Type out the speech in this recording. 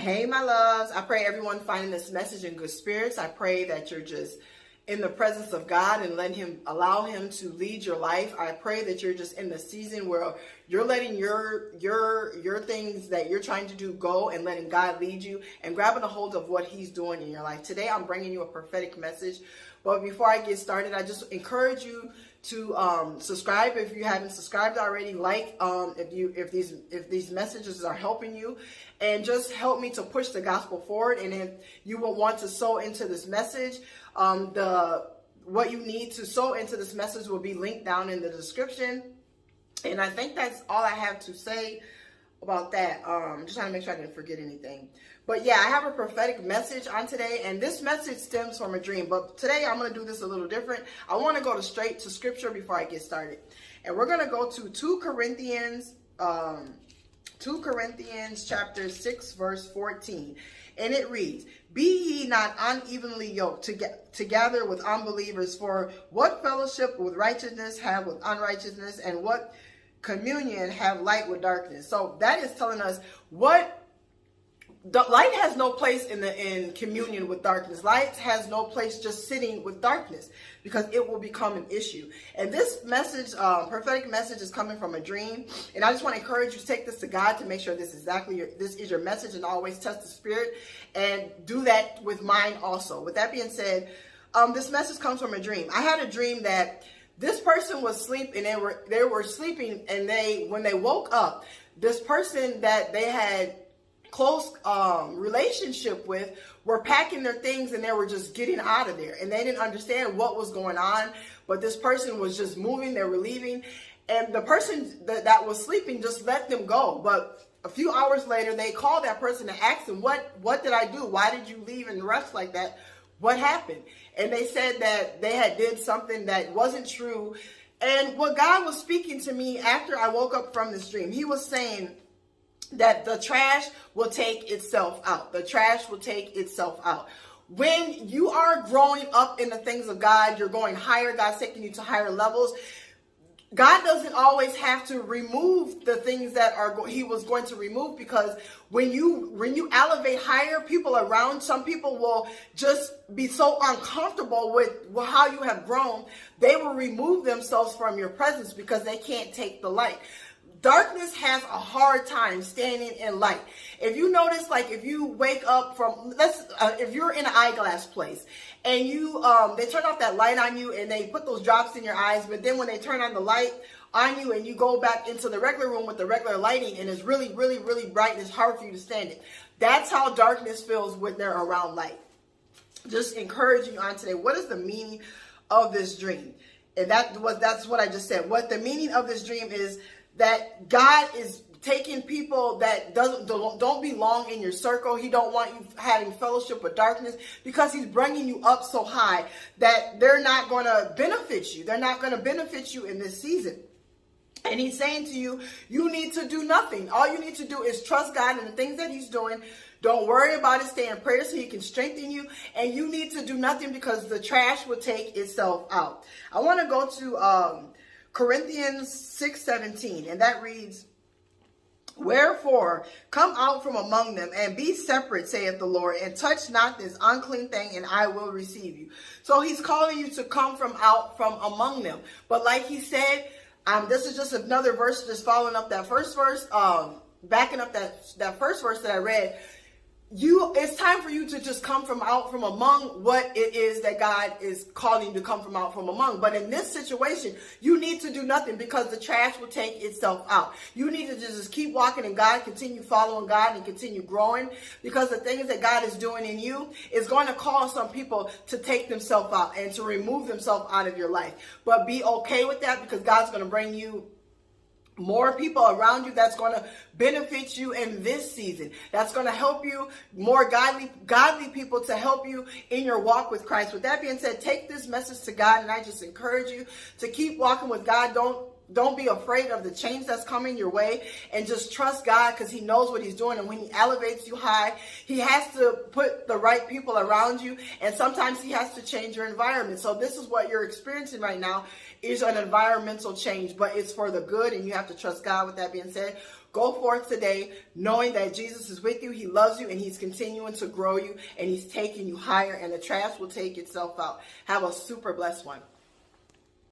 Hey, my loves. I pray everyone finding this message in good spirits. I pray that you're just in the presence of God and allow him to lead your life. I pray that you're just in the season where you're letting your things that you're trying to do go and letting God lead you and grabbing a hold of what he's doing in your life. Today, I'm bringing you a prophetic message. But before I get started, I just encourage you to subscribe if you haven't subscribed already. Like if these messages are helping you, and just help me to push the gospel forward. And if you will want to sow into this message, what you need to sow into this message will be linked down in the description. And I think that's all I have to say about that. Just trying to make sure I didn't forget anything. But yeah, I have a prophetic message on today, and this message stems from a dream. But today I'm going to do this a little different. I want to go straight to scripture before I get started. And we're going to go to 2 Corinthians chapter 6, verse 14. And it reads, "Be ye not unevenly yoked together with unbelievers, for what fellowship with righteousness have with unrighteousness, and what communion have light with darkness?" So that is telling us what the light has no place in communion with darkness. Light has no place just sitting with darkness, because it will become an issue. And this message, prophetic message, is coming from a dream. And I just want to encourage you to take this to God to make sure this is your message, and always test the spirit, and do that with mine also. With that being said, this message comes from a dream. I had a dream that this person was asleep, and they were sleeping, and when they woke up, this person that they had close relationship with were packing their things, and they were just getting out of there, and they didn't understand what was going on. But this person was just moving, they were leaving, and the person that was sleeping just let them go. But a few hours later, they called that person and asked them, what did I do? Why did you leave and rest like that? What happened? And they said that they had did something that wasn't true. And what God was speaking to me after I woke up from this dream, he was saying that the trash will take itself out. The trash will take itself out. When you are growing up in the things of God, you're going higher. God's taking you to higher levels. God doesn't always have to remove the things that he was going to remove, because when you elevate higher, people around, some people will just be so uncomfortable with how you have grown, they will remove themselves from your presence because they can't take the light. Darkness has a hard time standing in light. If you notice, like if you wake up from, if you're in an eyeglass place and they turn off that light on you and they put those drops in your eyes, but then when they turn on the light on you and you go back into the regular room with the regular lighting and it's really, really, really bright and it's hard for you to stand it. That's how darkness feels when they're around light. Just encouraging you on today. What is the meaning of this dream? And that's what I just said. What the meaning of this dream is, that God is taking people that don't belong in your circle. He don't want you having fellowship with darkness, because he's bringing you up so high that they're not going to benefit you. They're not going to benefit you in this season. And he's saying to you, you need to do nothing. All you need to do is trust God and the things that he's doing. Don't worry about it. Stay in prayer so he can strengthen you. And you need to do nothing, because the trash will take itself out. I want to go to Corinthians 6:17, and that reads, "Wherefore come out from among them and be separate, saith the Lord, and touch not this unclean thing, and I will receive you." So he's calling you to come out from among them. But like he said, this is just another verse, just following up that first verse, backing up that first verse that I read. It's time for you to just come out from among what it is that God is calling you to come out from among. But in this situation, you need to do nothing, because the trash will take itself out. You need to just keep walking in God, continue following God, and continue growing, because the things that God is doing in you is going to cause some people to take themselves out and to remove themselves out of your life. But be okay with that, because God's going to bring you more people around you that's going to benefit you in this season. That's going to help you, more godly people to help you in your walk with Christ. With that being said, take this message to God, and I just encourage you to keep walking with God. don't be afraid of the change that's coming your way, and just trust God, because he knows what he's doing. And when he elevates you high, he has to put the right people around you, and sometimes he has to change your environment. So this is what you're experiencing right now, is an environmental change, but it's for the good, and you have to trust God. With that being said, go forth today knowing that Jesus is with you, he loves you, and he's continuing to grow you, and he's taking you higher, and the trash will take itself out. Have a super blessed one.